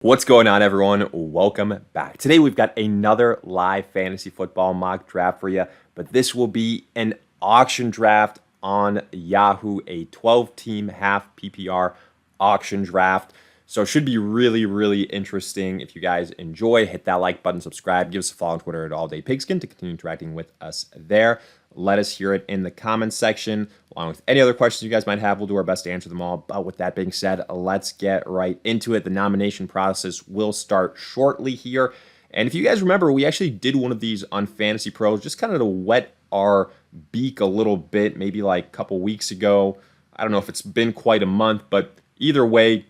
What's going on, everyone? Welcome back. Today we've got another live fantasy football mock draft for you, but this will be an auction draft on Yahoo, a 12-team half PPR auction draft. So it should be really interesting. If you guys enjoy, hit that like button, subscribe, give us a follow on Twitter at All Day Pigskin to continue interacting with us there. Let us hear it in the comments section, along with any other questions you guys might have. We'll do our best to answer them all. But with that being said, let's get right into it. The nomination process will start shortly here. And if you guys remember, we actually did one of these on Fantasy Pros, just kind of to wet our beak a little bit, maybe like a couple weeks ago. I don't know if it's been quite a month, but either way,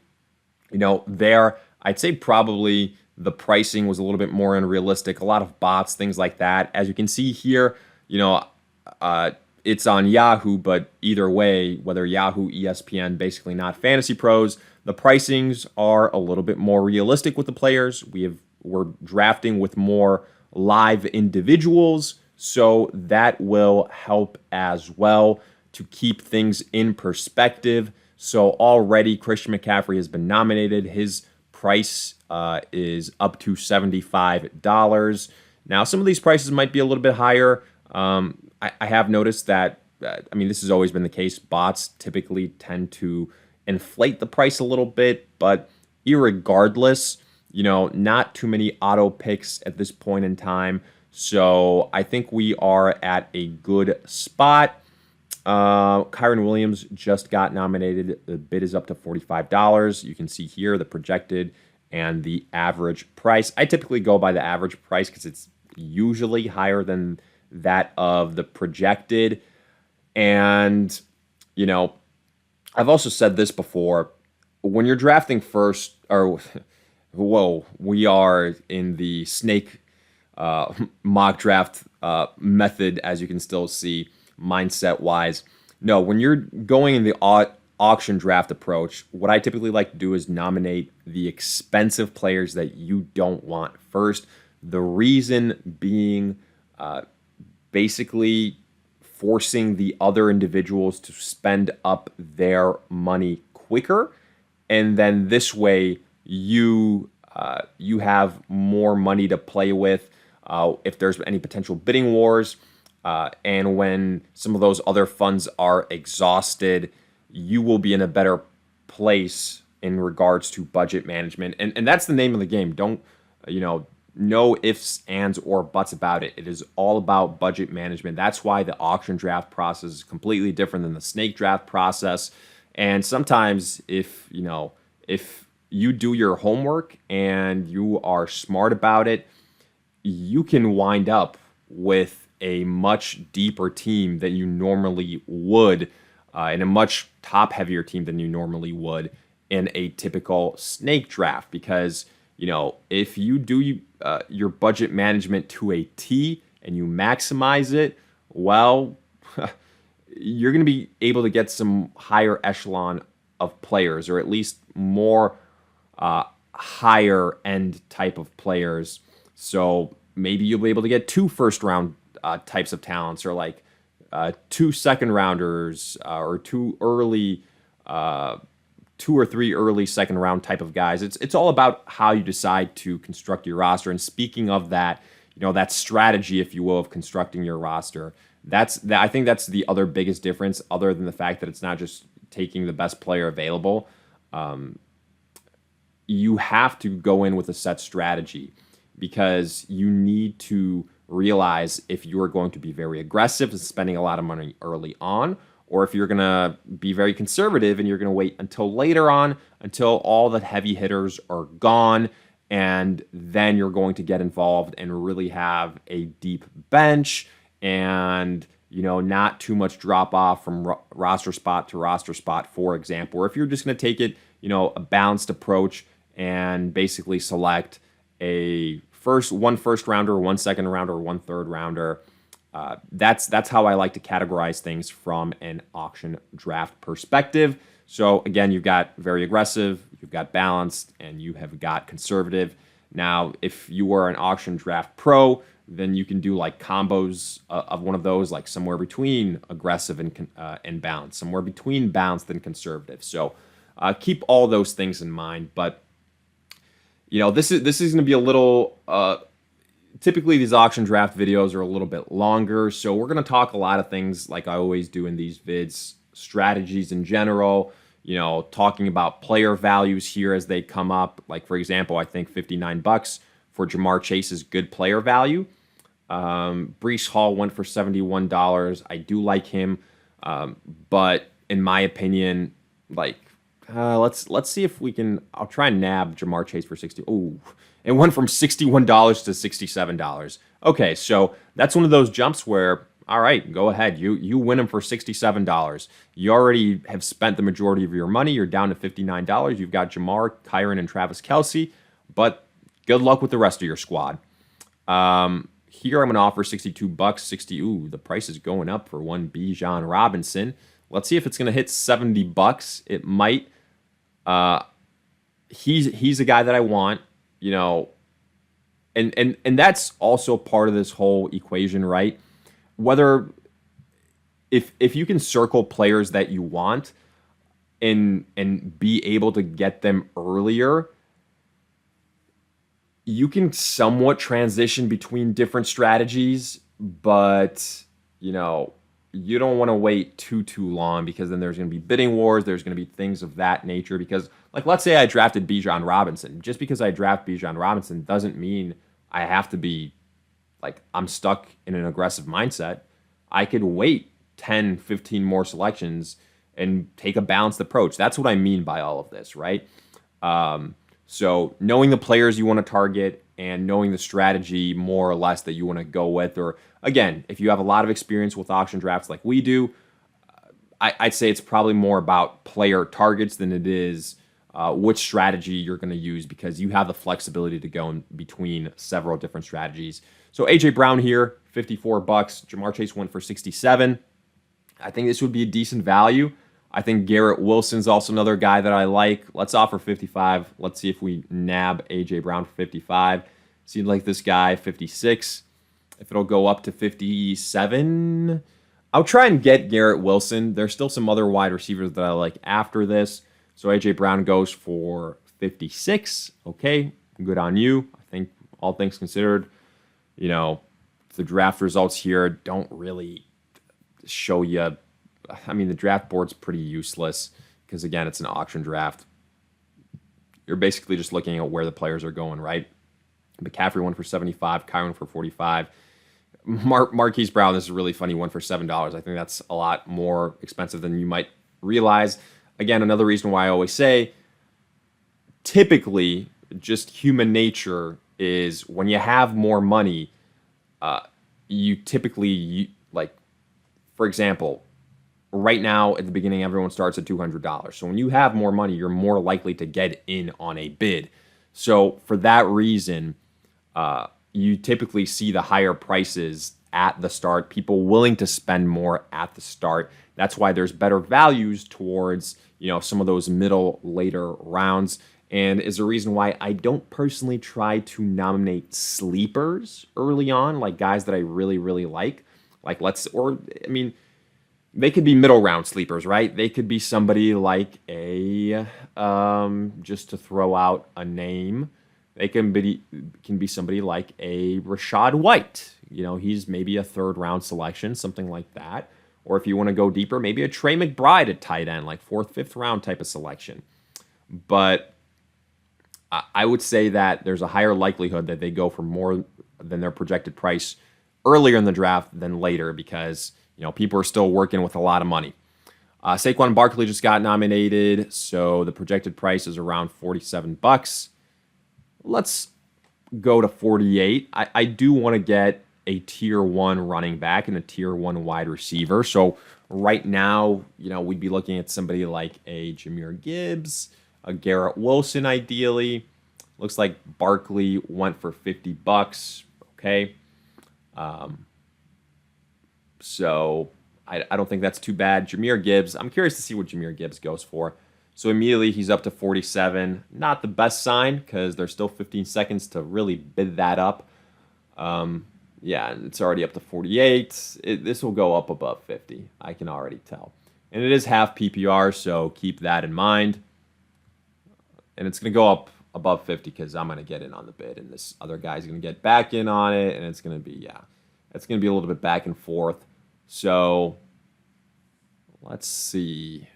I'd say probably the pricing was a little bit more unrealistic. A lot of bots, things like that. As you can see here, it's on Yahoo, but either way, whether Yahoo, ESPN, basically not Fantasy Pros, the pricings are a little bit more realistic with the players. We're drafting with more live individuals, so that will help as well to keep things in perspective. So already Christian McCaffrey has been nominated. His price is up to $75. Now, some of these prices might be a little bit higher. I have noticed that, this has always been the case. Bots typically tend to inflate the price a little bit, but irregardless, not too many auto picks at this point in time. So I think we are at a good spot. Kyron Williams just got nominated. The bid is up to $45. You can see here the projected and the average price. I typically go by the average price because it's usually higher than that of the projected. And, I've also said this before. When you're drafting first, we are in the snake mock draft method, as you can still see, mindset-wise. No, when you're going in the auction draft approach, what I typically like to do is nominate the expensive players that you don't want first. The reason being basically forcing the other individuals to spend up their money quicker, and then this way you have more money to play with if there's any potential bidding wars, and when some of those other funds are exhausted, you will be in a better place in regards to budget management, and that's the name of the game. Don't no ifs, ands, or buts about it. It is all about budget management. That's why the auction draft process is completely different than the snake draft process. And sometimes if you do your homework and you are smart about it, you can wind up with a much deeper team than you normally would, and a much top-heavier team than you normally would in a typical snake draft. Because if you do your budget management to a T and you maximize it, well, you're going to be able to get some higher echelon of players, or at least more higher end type of players. So maybe you'll be able to get 2 first-round types of talents, or like 2 second-rounders, or 2 or 3 early second-round type of guys. It's all about how you decide to construct your roster. And speaking of that, that strategy, if you will, of constructing your roster, I think that's the other biggest difference, other than the fact that it's not just taking the best player available. You have to go in with a set strategy, because you need to realize if you are going to be very aggressive and spending a lot of money early on, or if you're going to be very conservative and you're going to wait until later on, until all the heavy hitters are gone, and then you're going to get involved and really have a deep bench and, not too much drop off from roster spot to roster spot, for example. Or if you're just going to take it, a balanced approach and basically select one first rounder, 1 second rounder, 1 third rounder. That's how I like to categorize things from an auction draft perspective. So again, you've got very aggressive, you've got balanced, and you have got conservative. Now, if you are an auction draft pro, then you can do like combos of one of those, like somewhere between aggressive and balanced, somewhere between balanced and conservative. So keep all those things in mind. But This is going to be a little. Typically, these auction draft videos are a little bit longer, so we're going to talk a lot of things like I always do in these vids, strategies in general. Talking about player values here as they come up. Like for example, I think $59 for Jamar Chase is good player value. Breece Hall went for $71. I do like him, but in my opinion, like let's see if we can. I'll try and nab Jamar Chase for 60. Oh, it went from $61 to $67. Okay, so that's one of those jumps where, all right, go ahead. You win him for $67. You already have spent the majority of your money. You're down to $59. You've got Jamar, Kyron, and Travis Kelce, but good luck with the rest of your squad. Here I'm going to offer $62. 60. Ooh, the price is going up for one Bijan Robinson. Let's see if it's going to hit $70. It might. He's a guy that I want, and that's also part of this whole equation, right? Whether if you can circle players that you want and be able to get them earlier, you can somewhat transition between different strategies, but you don't want to wait too long, because then there's going to be bidding wars. There's going to be things of that nature, because like, let's say I drafted Bijan Robinson. Just because I draft Bijan Robinson doesn't mean I have to be like, I'm stuck in an aggressive mindset. I could wait 10, 15 more selections and take a balanced approach. That's what I mean by all of this, right? So knowing the players you want to target and knowing the strategy more or less that you want to go with, or again, if you have a lot of experience with auction drafts like we do, I'd say it's probably more about player targets than it is which strategy you're going to use, because you have the flexibility to go in between several different strategies. So AJ Brown here, $54. Jamar Chase went for 67. I think this would be a decent value. I think Garrett Wilson's also another guy that I like. Let's offer 55. Let's see if we nab AJ Brown for 55. Seems like this guy, 56. If it'll go up to 57, I'll try and get Garrett Wilson. There's still some other wide receivers that I like after this. So AJ Brown goes for 56. Okay, good on you. I think all things considered, the draft results here don't really show you. I mean, the draft board's pretty useless because, again, it's an auction draft. You're basically just looking at where the players are going, right? McCaffrey went for 75, Kyron for 45. Marquise Brown, this is really funny, went for $7. I think that's a lot more expensive than you might realize. Again, another reason why I always say, typically, just human nature is when you have more money, you typically, like, for example, right now at the beginning, everyone starts at $200. So when you have more money, you're more likely to get in on a bid. So for that reason, you typically see the higher prices at the start, people willing to spend more at the start. That's why there's better values towards, some of those middle, later rounds. And is a reason why I don't personally try to nominate sleepers early on, like guys that I really, really like. They could be middle round sleepers, right? They could be somebody like just to throw out a name, they can be somebody like a Rachaad White. He's maybe a third round selection, something like that. Or if you want to go deeper, maybe a Trey McBride at tight end, like fourth, fifth round type of selection. But I would say that there's a higher likelihood that they go for more than their projected price earlier in the draft than later, because people are still working with a lot of money. Saquon Barkley just got nominated, so the projected price is around $47. Let's go to 48. I do want to get a tier 1 running back and a tier 1 wide receiver. So right now, we'd be looking at somebody like a Jahmyr Gibbs, a Garrett Wilson ideally. Looks like Barkley went for $50. Okay. So I don't think that's too bad. Jahmyr Gibbs, I'm curious to see what Jahmyr Gibbs goes for. So immediately he's up to 47. Not the best sign, because there's still 15 seconds to really bid that up. Yeah, it's already up to 48. This will go up above 50. I can already tell. And it is half PPR, so keep that in mind. And it's going to go up above 50 because I'm going to get in on the bid, and this other guy's going to get back in on it, and it's going to be, it's going to be a little bit back and forth. So let's see.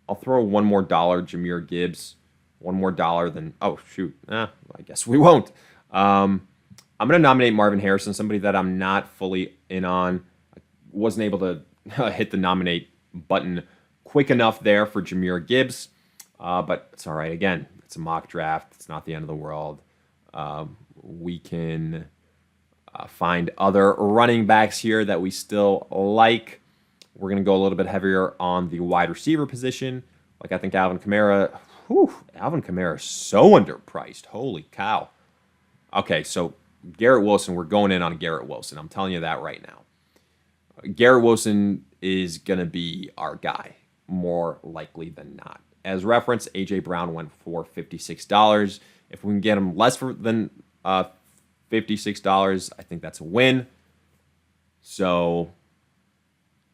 I'll throw one more dollar, Jahmyr Gibbs. One more dollar than, oh, shoot. I guess we won't. I'm going to nominate Marvin Harrison, somebody that I'm not fully in on. I wasn't able to hit the nominate button quick enough there for Jahmyr Gibbs. But it's all right. Again, it's a mock draft. It's not the end of the world. We can find other running backs here that we still like. We're going to go a little bit heavier on the wide receiver position. Like, I think Alvin Kamara. Alvin Kamara is so underpriced. Holy cow. Okay, so Garrett Wilson, we're going in on Garrett Wilson. I'm telling you that right now. Garrett Wilson is going to be our guy, more likely than not. As reference, A.J. Brown went for $56. If we can get him less than $56, I think that's a win. So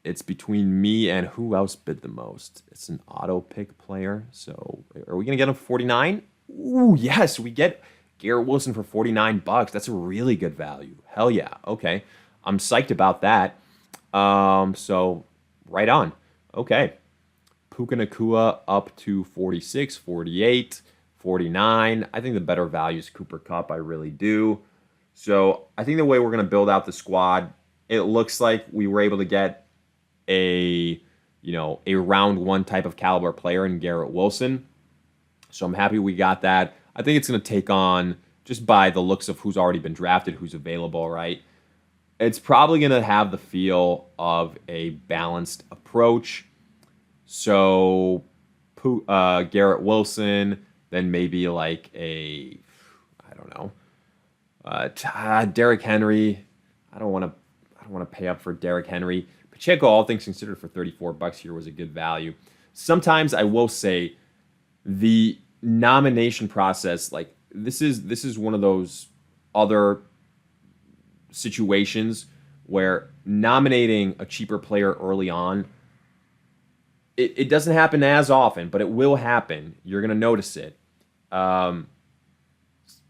it's between me and who else bid the most. It's an auto pick player. So are we going to get him for 49? Ooh, yes, we get Garrett Wilson for $49. That's a really good value. Hell yeah. Okay. I'm psyched about that. So right on. Okay. Puka Nacua up to 46, 48, 49. I think the better value is Cooper Kupp. I really do. So I think the way we're going to build out the squad, it looks like we were able to get a round one type of caliber player in Garrett Wilson. So I'm happy we got that. I think it's going to take on, just by the looks of who's already been drafted, who's available, right? It's probably going to have the feel of a balanced approach. So Garrett Wilson, then maybe like a, I don't know, Derrick Henry. I don't want to pay up for Derrick Henry. Pacheco, all things considered, for $34 here was a good value. Sometimes I will say the nomination process, like this is one of those other situations where nominating a cheaper player early on, it doesn't happen as often, but it will happen. You're going to notice it.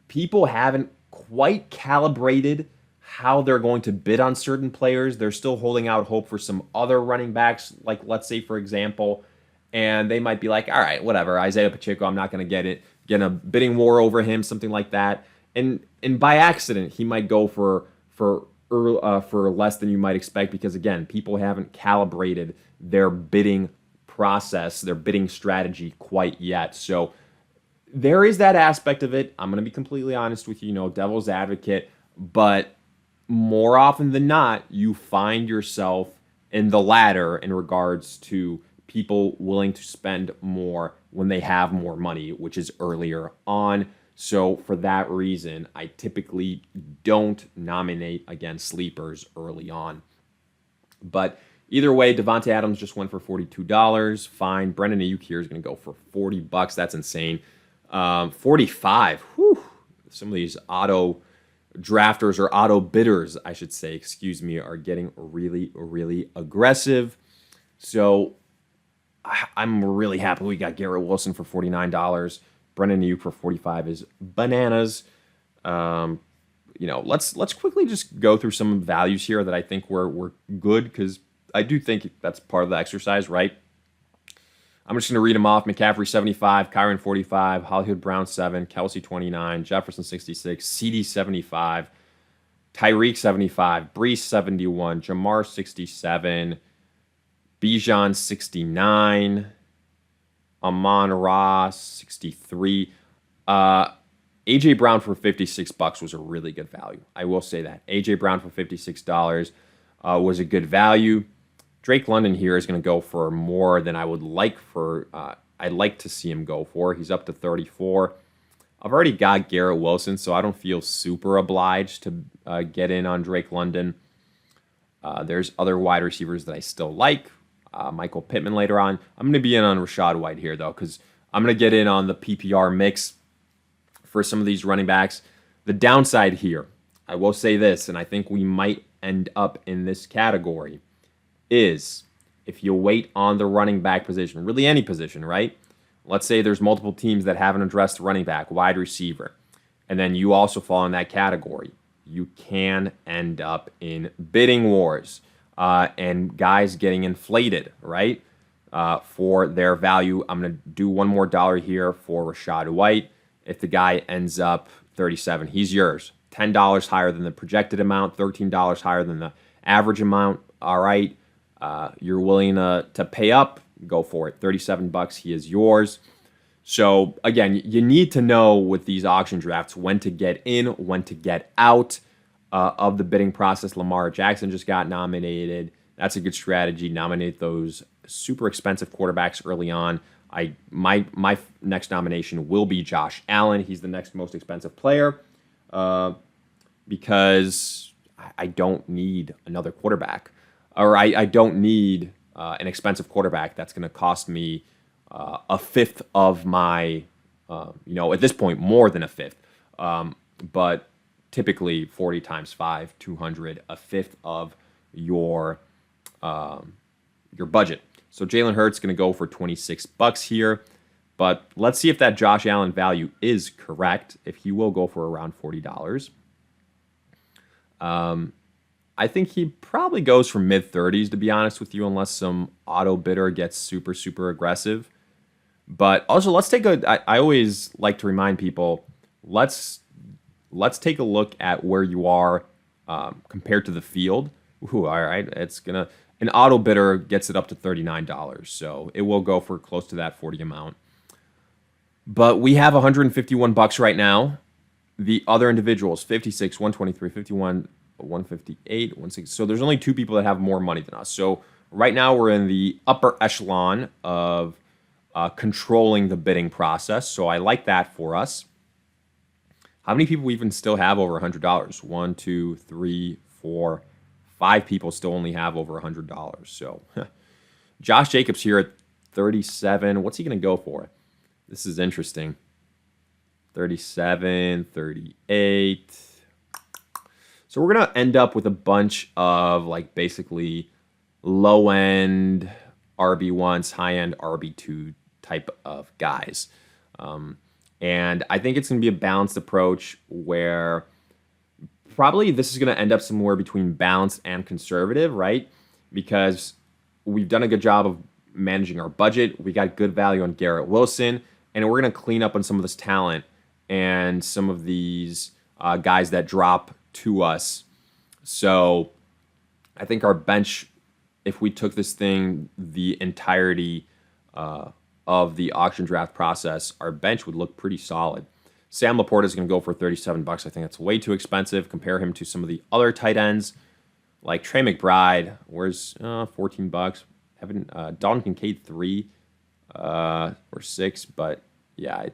People haven't quite calibrated how they're going to bid on certain players. They're still holding out hope for some other running backs, like let's say, for example, and they might be like, all right, whatever, Isaiah Pacheco, I'm not going to get a bidding war over him, something like that. And by accident, he might go for less than you might expect because, again, people haven't calibrated their bidding process, their bidding strategy quite yet. So there is that aspect of it. I'm going to be completely honest with you, devil's advocate, but more often than not, you find yourself in the latter in regards to people willing to spend more when they have more money, which is earlier on. So for that reason, I typically don't nominate against sleepers early on. But either way, Devontae Adams just went for $42. Fine. Brendan Ayuk here is going to go for $40. That's insane. 45. Whew. Some of these auto drafters or auto bidders, I should say, are getting really, really aggressive. So I'm really happy we got Garrett Wilson for $49. Brendan Ayuk for $45 is bananas. Let's quickly just go through some values here that I think were good, because I do think that's part of the exercise, right? I'm just going to read them off. McCaffrey, 75. Kyron, 45. Hollywood Brown, 7. Kelsey, 29. Jefferson, 66. CD, 75. Tyreek, 75. Brees, 71. Jamar, 67. Bijan, 69. Amon-Ra, 63. A.J. Brown for $56 was a really good value. I will say that. A.J. Brown for $56 was a good value. Drake London here is going to go for more than I would like for. I'd like to see him go for. He's up to 34. I've already got Garrett Wilson, so I don't feel super obliged to get in on Drake London. There's other wide receivers that I still like. Michael Pittman later on. I'm going to be in on Rashad White here, though, because I'm going to get in on the PPR mix for some of these running backs. The downside here, I will say this, and I think we might end up in this category, is if you wait on the running back position, really any position, right? let's say there's multiple teams that haven't addressed running back, wide receiver, and then you also fall in that category. You can end up in bidding wars and guys getting inflated, right, for their value. I'm going to do one more dollar here for Rachaad White. If the guy ends up 37, he's yours. $10 higher than the projected amount, $13 higher than the average amount. All right, you're willing to pay up, go for it. $37, he is yours. So again, you need to know with these auction drafts when to get in, when to get out of the bidding process. Lamar Jackson just got nominated. That's a good strategy. Nominate those super expensive quarterbacks early on. My next nomination will be Josh Allen. He's the next most expensive player because I don't need another quarterback, or I don't need an expensive quarterback that's going to cost me a fifth of my, at this point, more than a fifth. But typically 40 times 5, 200, a fifth of your budget. So Jalen Hurts going to go for $26 here. But let's see if that Josh Allen value is correct, if he will go for around $40. I think he probably goes for mid-30s, to be honest with you, unless some auto bidder gets super, super aggressive. But also, let's take I always like to remind people, let's take a look at where you are compared to the field. Ooh, all right, an auto bidder gets it up to $39, so it will go for close to that 40 amount. But we have $151 right now. The other individuals, 56, 123, 51, 158, 160. So there's only two people that have more money than us. So right now we're in the upper echelon of controlling the bidding process. So I like that for us. How many people even still have over $100? 1, 2, 3, 4, 5 people still only have over $100. So Josh Jacobs here at 37. What's he going to go for? This is interesting. 37, 38. So we're going to end up with a bunch of basically low-end RB1s, high-end RB2 type of guys. And I think it's going to be a balanced approach where probably this is going to end up somewhere between balanced and conservative, right? Because we've done a good job of managing our budget. We got good value on Garrett Wilson, and we're going to clean up on some of this talent and some of these guys that drop to us. So I think our bench, if we took this thing the entirety of the auction draft process, our bench would look pretty solid. Sam Laporta is going to go for $37. I think that's way too expensive. Compare him to some of the other tight ends like Trey McBride. Where's $14? Dalton Kincaid 3 or 6, but yeah,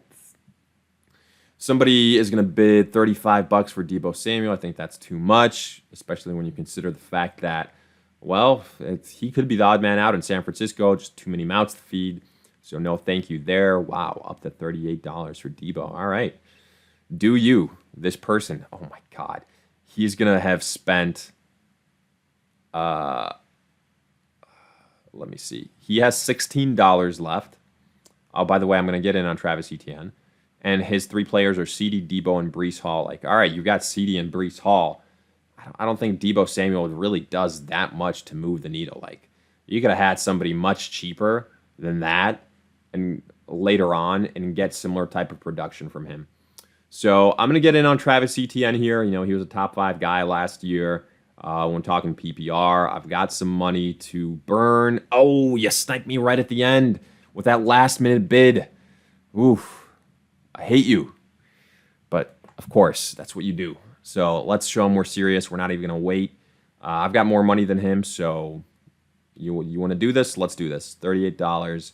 somebody is going to bid $35 for Deebo Samuel. I think that's too much, especially when you consider the fact that, he could be the odd man out in San Francisco. Just too many mouths to feed. So no thank you there. Wow, up to $38 for Deebo. All right. Do you, this person, oh my God, he's going to have spent, let me see. He has $16 left. Oh, by the way, I'm going to get in on Travis Etienne. And his three players are CD, Deebo, and Breece Hall. All right, you got CD and Breece Hall. I don't think Deebo Samuel really does that much to move the needle. You could have had somebody much cheaper than that and later on and get similar type of production from him. So I'm going to get in on Travis Etienne here. He was a top 5 guy last year when talking PPR. I've got some money to burn. Oh, you sniped me right at the end with that last-minute bid. Oof. I hate you. But, of course, that's what you do. So let's show him we're serious. We're not even going to wait. I've got more money than him, so you want to do this? Let's do this. $38.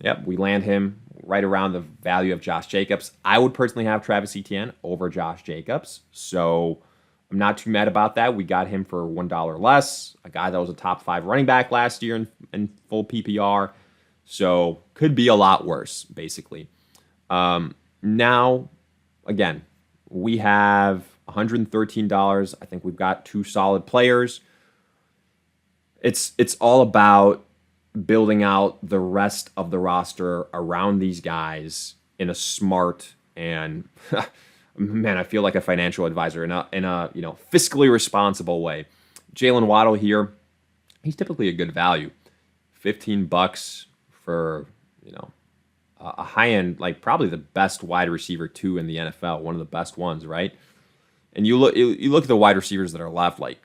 Yep, we land him right around the value of Josh Jacobs. I would personally have Travis Etienne over Josh Jacobs, so I'm not too mad about that. We got him for $1 less, a guy that was a top 5 running back last year in full PPR, so could be a lot worse, basically. Now, again, we have $113. I think we've got 2 solid players. It's all about building out the rest of the roster around these guys in a smart and man, I feel like a financial advisor in a fiscally responsible way. Jalen Waddle here, he's typically a good value. $15 for a high end, like probably the best wide receiver two in the NFL, one of the best ones, right? And you look at the wide receivers that are left, like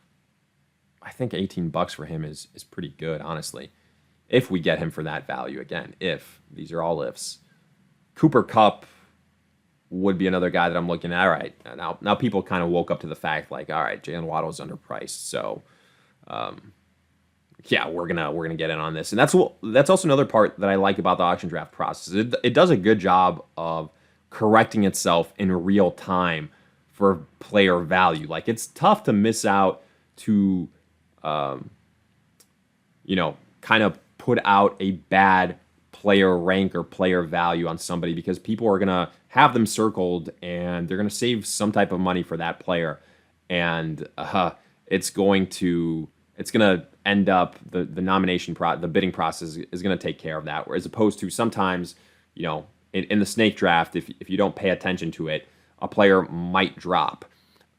I think $18 for him is pretty good, honestly. If we get him for that value again, if these are all ifs. Cooper Kupp would be another guy that I'm looking at. All right, now people kind of woke up to the fact like, all right, Jalen Waddle's underpriced, so yeah, we're gonna get in on this, and that's also another part that I like about the auction draft process. It does a good job of correcting itself in real time for player value. Like it's tough to miss out to, kind of put out a bad player rank or player value on somebody because people are gonna have them circled and they're gonna save some type of money for that player, and it's gonna end up the the bidding process is gonna take care of that. Whereas opposed to sometimes, in the snake draft, if you don't pay attention to it, a player might drop.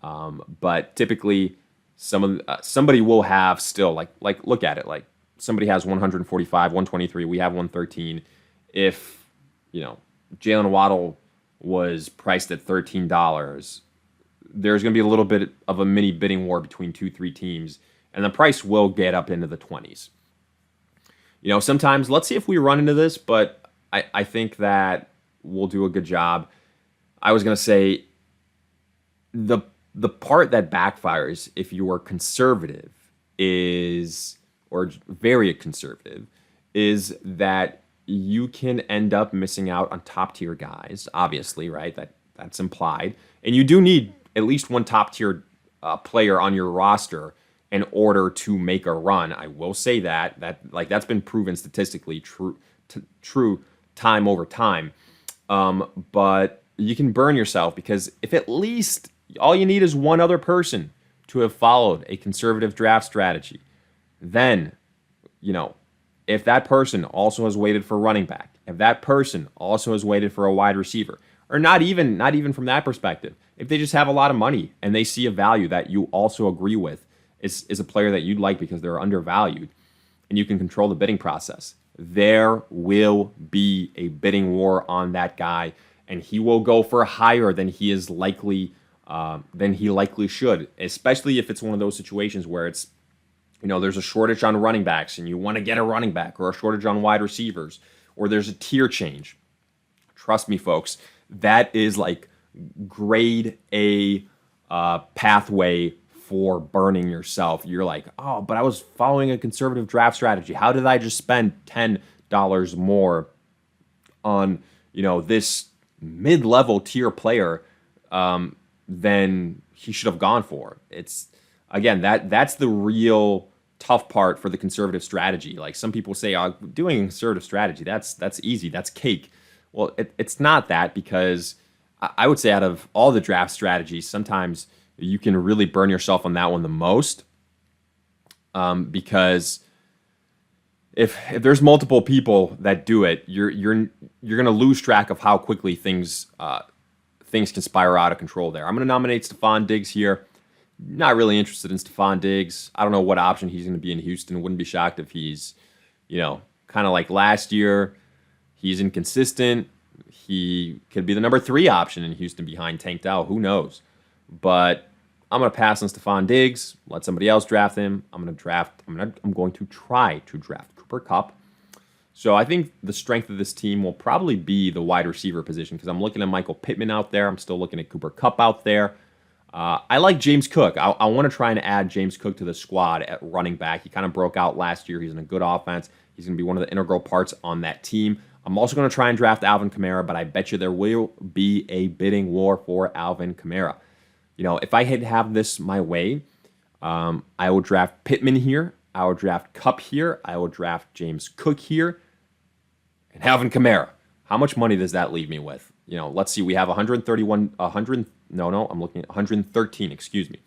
But typically, somebody will have still like look at it like somebody has 145, 123. We have 113. If Jalen Waddle was priced at $13, there's going to be a little bit of a mini bidding war between 2-3 teams, and the price will get up into the 20s. Sometimes let's see if we run into this, but I think that we'll do a good job. I was going to say the part that backfires if you are conservative or very conservative is that you can end up missing out on top tier guys, obviously, right? That's implied. And you do need at least one top tier player on your roster in order to make a run. I will say that's been proven statistically true time over time. But you can burn yourself because if at least all you need is one other person to have followed a conservative draft strategy, then, if that person also has waited for running back, if that person also has waited for a wide receiver, or not even from that perspective, if they just have a lot of money and they see a value that you also agree with is a player that you'd like because they're undervalued and you can control the bidding process, there will be a bidding war on that guy, and he will go for higher than he likely should, especially if it's one of those situations where it's there's a shortage on running backs and you want to get a running back, or a shortage on wide receivers, or there's a tier change. Trust me, folks, that is like grade A pathway for burning yourself. You're like, oh, but I was following a conservative draft strategy. How did I just spend $10 more on this mid-level tier player than he should have gone for? It's again that's the real tough part for the conservative strategy. Like some people say, oh, doing a conservative strategy, that's easy, that's cake. Well, it's not that, because I would say out of all the draft strategies, sometimes you can really burn yourself on that one the most, because if there's multiple people that do it, you're going to lose track of how quickly things can spiral out of control there. I'm going to nominate Stephon Diggs here. Not really interested in Stephon Diggs. I don't know what option he's going to be in Houston. Wouldn't be shocked if he's, kind of like last year. He's inconsistent. He could be the number 3 option in Houston behind Tank Dell. Who knows? But I'm going to pass on Stephon Diggs. Let somebody else draft him. I'm going to try to draft Cooper Kupp. So I think the strength of this team will probably be the wide receiver position, because I'm looking at Michael Pittman out there. I'm still looking at Cooper Kupp out there. I like James Cook. I want to try and add James Cook to the squad at running back. He kind of broke out last year. He's in a good offense. He's going to be one of the integral parts on that team. I'm also going to try and draft Alvin Kamara, but I bet you there will be a bidding war for Alvin Kamara. If I had have this my way, I will draft Pittman here. I will draft Kupp here. I will draft James Cook here. And Alvin Kamara. How much money does that leave me with? Let's see. We have 113, excuse me.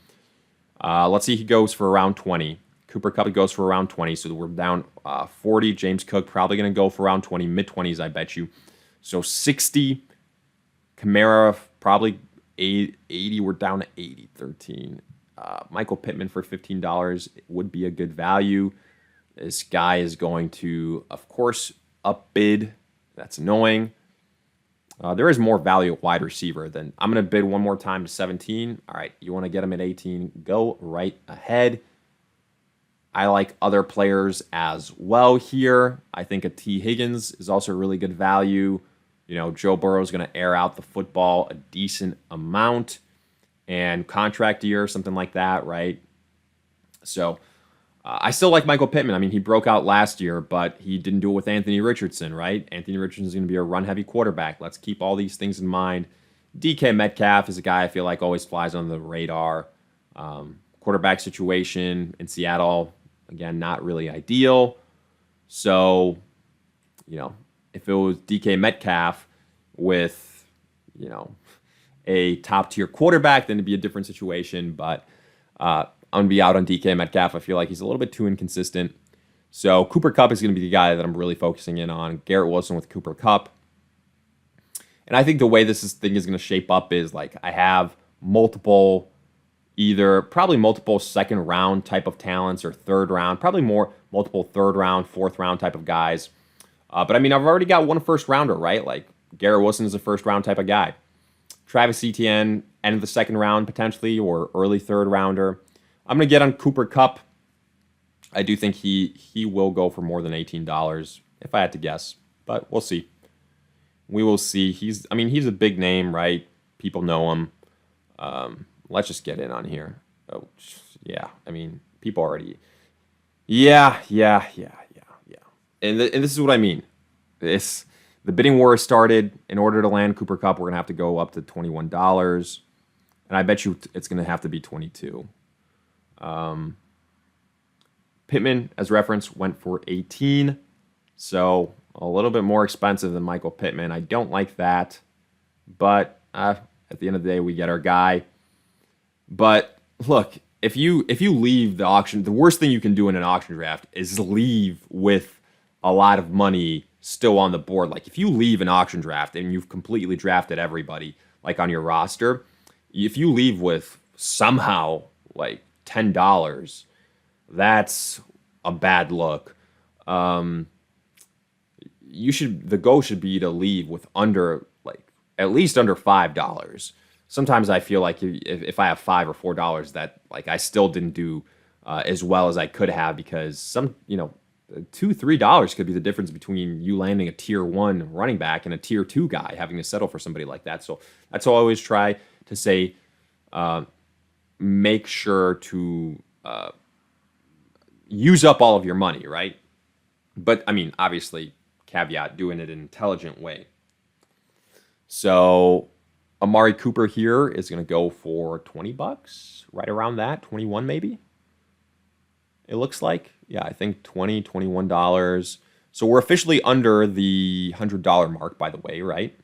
Let's see. He goes for around 20. Cooper Kupp goes for around 20, so we're down 40. James Cook probably going to go for around 20, mid-20s, I bet you. So 60. Kamara probably 80. We're down to 80, 13. Michael Pittman for $15 would be a good value. This guy is going to, of course, upbid. That's annoying. There is more value at wide receiver than I'm going to bid one more time to 17. All right, you want to get him at 18, go right ahead. I like other players as well here. I think a T. Higgins is also a really good value. Joe Burrow is going to air out the football a decent amount, and contract year, something like that, right? So I still like Michael Pittman. I mean, he broke out last year, but he didn't do it with Anthony Richardson, right? Anthony Richardson is going to be a run-heavy quarterback. Let's keep all these things in mind. DK Metcalf is a guy I feel like always flies on the radar. Quarterback situation in Seattle, again, not really ideal. So, if it was DK Metcalf with, a top-tier quarterback, then it'd be a different situation. But I'm going to be out on DK Metcalf. I feel like he's a little bit too inconsistent. So Cooper Kupp is going to be the guy that I'm really focusing in on. Garrett Wilson with Cooper Kupp. And I think the way this thing is going to shape up is like I have probably multiple second round type of talents or third round, probably more multiple third round, fourth round type of guys. But I mean, I've already got one first rounder, right? Like Garrett Wilson is a first round type of guy. Travis Etienne, end of the second round potentially, or early third rounder. I'm going to get on Cooper Kupp. I do think he will go for more than $18 if I had to guess, but we'll see. We will see. He's a big name, right? People know him. Let's just get in on here. Oh, yeah. I mean, people already. Yeah. And this is what I mean. The bidding war has started. In order to land Cooper Kupp, we're going to have to go up to $21. And I bet you it's going to have to be 22. Pittman, as reference, went for 18. So a little bit more expensive than Michael Pittman. I don't like that. But at the end of the day, we get our guy. But look, if you leave the auction, the worst thing you can do in an auction draft is leave with a lot of money still on the board. Like if you leave an auction draft and you've completely drafted everybody like on your roster, if you leave with somehow like $10, that's a bad look. The goal should be to leave with at least under $5. Sometimes I feel like if I have $5 or $4 that like I still didn't do as well as I could have, because $2-3 could be the difference between you landing a tier 1 running back and a tier 2 guy having to settle for somebody like that. So that's why I always try to say, make sure to use up all of your money, right? But I mean, obviously, caveat, doing it in an intelligent way. So Amari Cooper here is going to go for $20, right around that, 21 maybe. It looks like, yeah, I think $20, $21. So we're officially under the $100 mark, by the way, right?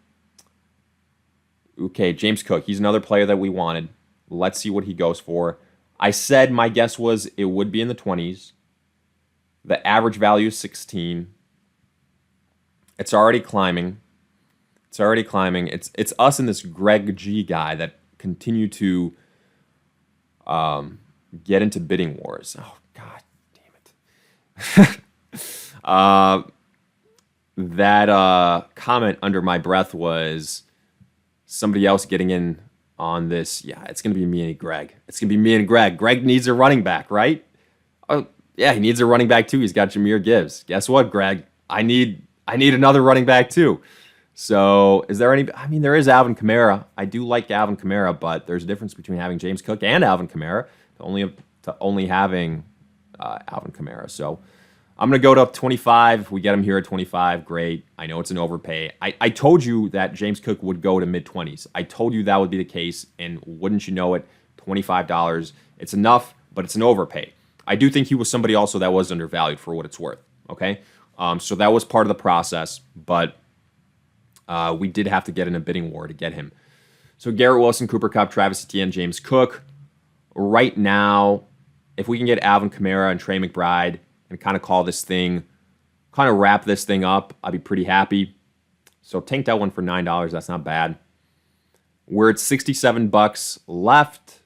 Okay, James Cook, he's another player that we wanted. Let's see what he goes for. I said my guess was it would be in the 20s. The average value is 16. It's already climbing. It's us and this Greg G guy that continue to get into bidding wars. Oh, God damn it. That comment under my breath was somebody else getting in on this. Yeah, it's going to be me and Greg. Greg needs a running back, right? Oh, yeah, he needs a running back too. He's got Jahmyr Gibbs. Guess what, Greg? I need another running back too. So is there any? I mean, there is Alvin Kamara. I do like Alvin Kamara, but there's a difference between having James Cook and Alvin Kamara to only having Alvin Kamara. So I'm going to go to 25. If we get him here at 25, great. I know it's an overpay. I told you that James Cook would go to mid-20s. I told you that would be the case, and wouldn't you know it, $25. It's enough, but it's an overpay. I do think he was somebody also that was undervalued for what it's worth, okay? So that was part of the process, but we did have to get in a bidding war to get him. So Garrett Wilson, Cooper Kupp, Travis Etienne, James Cook. Right now, if we can get Alvin Kamara and Trey McBride and kind of wrap this thing up, I'll be pretty happy. So take that one for $9. That's not bad. We're at $67 left.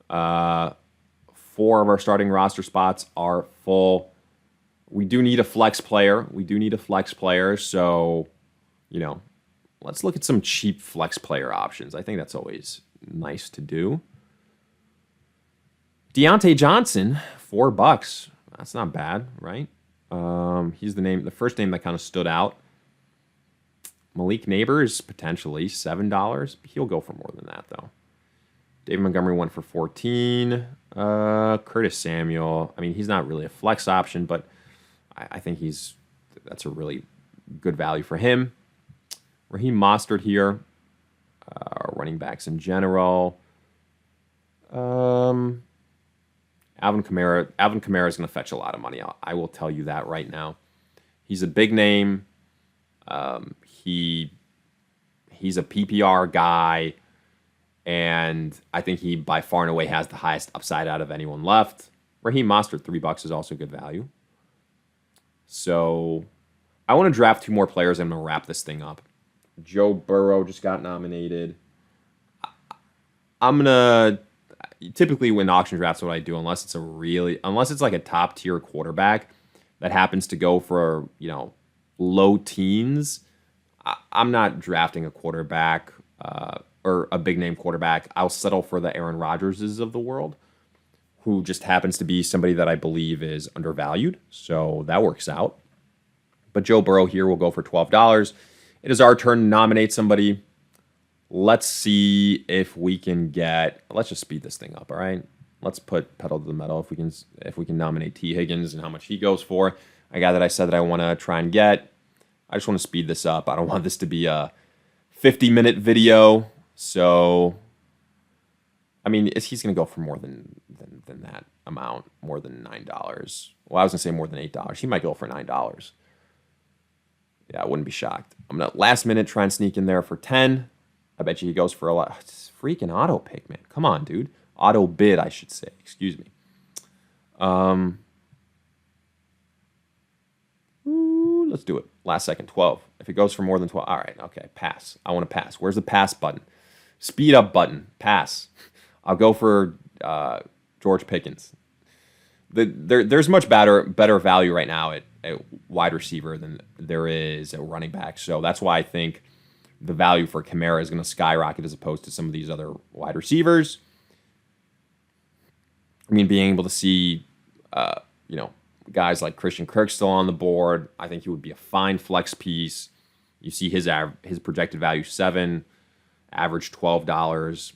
4 of our starting roster spots are full. We do need a flex player. So, let's look at some cheap flex player options. I think that's always nice to do. Deontay Johnson, $4. That's not bad, right? He's the first name that kind of stood out. Malik Neighbors, potentially $7. He'll go for more than that, though. David Montgomery went for $14. Curtis Samuel, he's not really a flex option, but I think that's a really good value for him. Raheem Mostert here. Running backs in general. Alvin Kamara is going to fetch a lot of money. I will tell you that right now. He's a big name. He's a PPR guy, and I think he by far and away has the highest upside out of anyone left. Raheem Mostert, $3 is also good value. So I want to draft 2 more players. I'm going to wrap this thing up. Joe Burrow just got nominated. I'm going to typically win auction drafts. What I do, unless it's like a top tier quarterback that happens to go for low teens, I'm not drafting a quarterback or a big name quarterback. I'll settle for the Aaron Rodgerses of the world, who just happens to be somebody that I believe is undervalued. So that works out. But Joe Burrow here will go for $12. It is our turn to nominate somebody. Let's see if we can let's just speed this thing up, all right? Let's put pedal to the metal if we can nominate T. Higgins and how much he goes for. A guy that I said that I want to try and get. I just want to speed this up. I don't want this to be a 50-minute video. So, he's going to go for more than that amount, more than $9. Well, I was going to say more than $8. He might go for $9. Yeah, I wouldn't be shocked. I'm going to last minute try and sneak in there for 10. I bet you he goes for a lot. It's freaking auto pick, man. Come on, dude. Auto bid, I should say. Excuse me. Let's do it. Last second, 12. If it goes for more than 12, all right, okay, pass. I want to pass. Where's the pass button? Speed up button. Pass. I'll go for George Pickens. There's much better value right now at wide receiver than there is at running back. So that's why I think the value for Kamara is going to skyrocket as opposed to some of these other wide receivers. Being able to see, guys like Christian Kirk still on the board, I think he would be a fine flex piece. You see his projected value $7, average $12.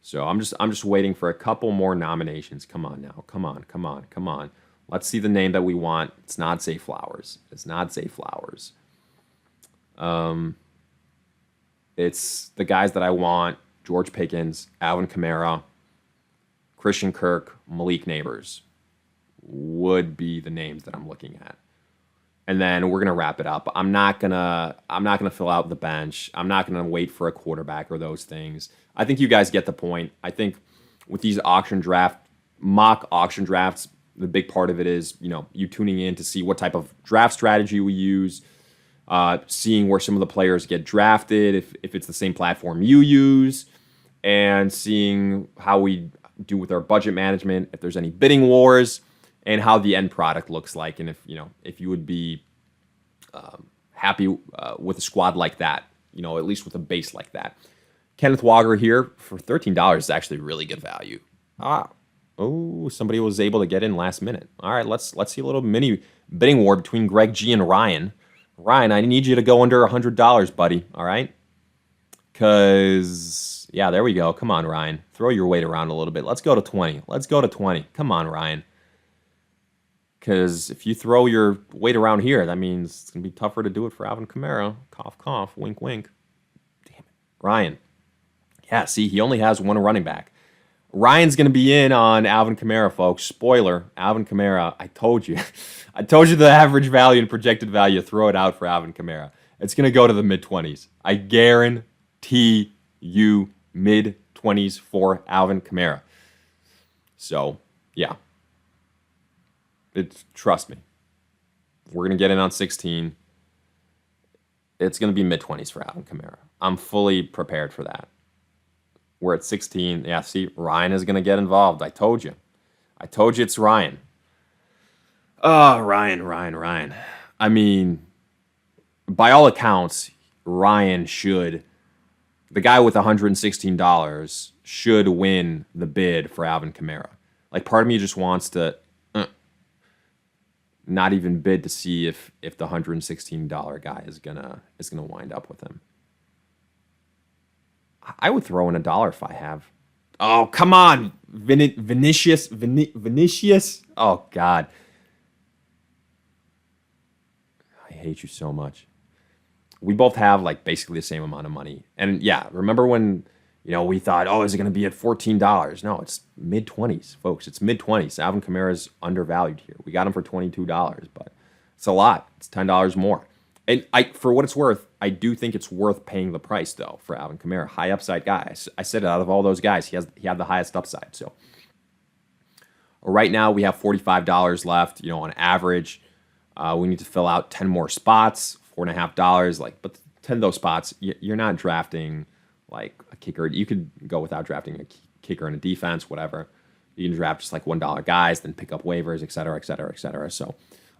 So I'm just waiting for a couple more nominations. Come on now, come on. Let's see the name that we want. It's not Zay Flowers. It's the guys that I want: George Pickens, Alvin Kamara, Christian Kirk, Malik Neighbors would be the names that I'm looking at. And then we're gonna wrap it up. I'm not gonna fill out the bench. I'm not gonna wait for a quarterback or those things. I think you guys get the point. I think with these mock auction drafts, the big part of it is you tuning in to see what type of draft strategy we use, seeing where some of the players get drafted, if it's the same platform you use, and seeing how we do with our budget management, if there's any bidding wars, and how the end product looks like, and if you would be happy with a squad like that, at least with a base like that. Kenneth Walker here for $13 is actually really good value. Somebody was able to get in last minute. All right, let's see a little mini bidding war between Greg G and Ryan. Ryan, I need you to go under $100, buddy. All right, because yeah, there we go. Come on, Ryan, throw your weight around a little bit. Let's go to 20. Come on, Ryan. Because if you throw your weight around here, that means it's going to be tougher to do it for Alvin Kamara. Cough, cough, wink, wink. Damn it. Ryan. Yeah, see, he only has one running back. Ryan's going to be in on Alvin Kamara, folks. Spoiler, Alvin Kamara. I told you. I told you the average value and projected value. Throw it out for Alvin Kamara. It's going to go to the mid-20s. I guarantee you mid-20s for Alvin Kamara. So Yeah. Trust me. We're going to get in on 16. It's going to be mid-20s for Alvin Kamara. I'm fully prepared for that. We're at 16. Yeah, see, Ryan is going to get involved. I told you. I told you it's Ryan. Oh, Ryan. I mean, by all accounts, Ryan should, the guy with $116 should win the bid for Alvin Kamara. Like, part of me just wants to not even bid to see if the $116 guy is gonna wind up with him. I would throw in $1 if I have. Oh, come on, Vinicius. Oh God, I hate you so much. We both have like basically the same amount of money, and yeah, remember when we thought, oh, is it going to be at $14? No, it's mid-20s, folks. It's mid-20s. Alvin Kamara is undervalued here. We got him for $22, but it's a lot. It's $10 more. And for what it's worth, I do think it's worth paying the price, though, for Alvin Kamara. High upside guy. I said it, out of all those guys, he had the highest upside. So right now we have $45 left. On average, we need to fill out 10 more spots, $4.50. But 10 of those spots, you're not drafting like a kicker. You could go without drafting a kicker in a defense, whatever. You can draft just like $1 guys, then pick up waivers, et cetera, et cetera, et cetera. So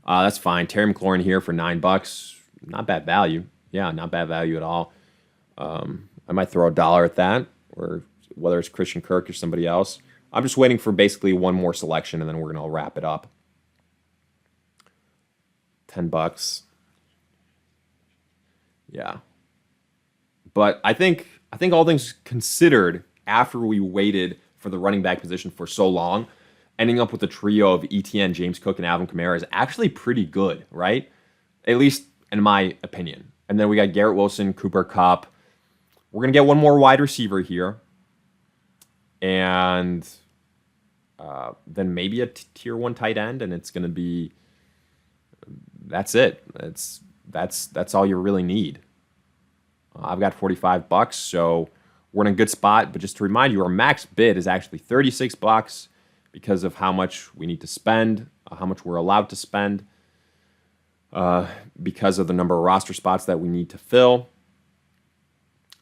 that's fine. Terry McLaurin here for $9. Not bad value. Yeah, not bad value at all. I might throw $1 at that, or whether it's Christian Kirk or somebody else. I'm just waiting for basically one more selection, and then we're going to wrap it up. $10. Yeah. But I think all things considered, after we waited for the running back position for so long, ending up with a trio of ETN, James Cook, and Alvin Kamara is actually pretty good, right? At least in my opinion. And then we got Garrett Wilson, Cooper Kupp. We're going to get one more wide receiver here. And then maybe a tier 1 tight end, and it's going to be, that's it. That's all you really need. I've got $45, so we're in a good spot. But just to remind you, our max bid is actually $36 because of how much we need to spend, how much we're allowed to spend, because of the number of roster spots that we need to fill.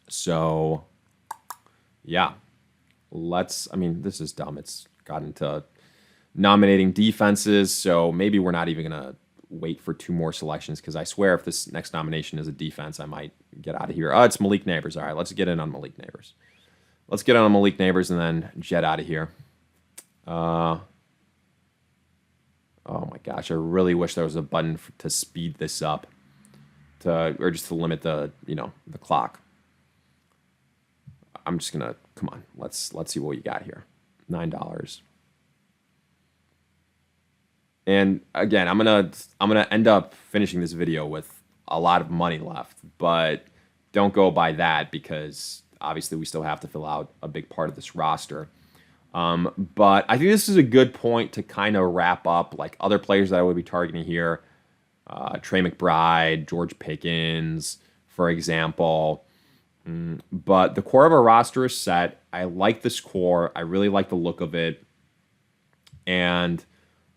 So, yeah, this is dumb. It's gotten to nominating defenses, so maybe we're not even going to wait for 2 more selections, because I swear if this next nomination is a defense, I might get out of here. Oh, it's Malik Neighbors. All right, let's get in on Malik Neighbors. Let's get on Malik Neighbors and then jet out of here. Oh my gosh, I really wish there was a button to speed this up, or just to limit the clock. I'm just gonna, come on, let's see what you got here. $9. And again, I'm gonna end up finishing this video with a lot of money left, but don't go by that, because obviously we still have to fill out a big part of this roster. But I think this is a good point to kind of wrap up like other players that I would be targeting here. Trey McBride, George Pickens, for example. But the core of our roster is set. I like this core. I really like the look of it. And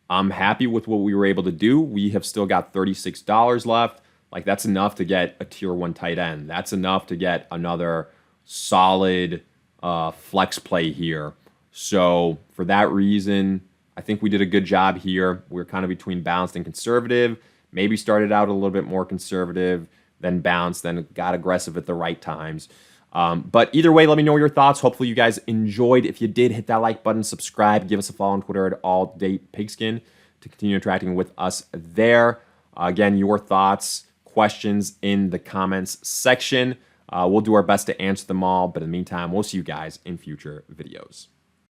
I'm happy with what we were able to do. We have still got $36 left. Like, that's enough to get a tier 1 tight end. That's enough to get another solid flex play here. So for that reason, I think we did a good job here. We're kind of between balanced and conservative. Maybe started out a little bit more conservative, then bounced, then got aggressive at the right times. But either way, let me know your thoughts. Hopefully you guys enjoyed. If you did, hit that like button, subscribe, give us a follow on Twitter at AllDatePigskin to continue interacting with us there. Again, your thoughts, questions in the comments section. We'll do our best to answer them all. But in the meantime, we'll see you guys in future videos.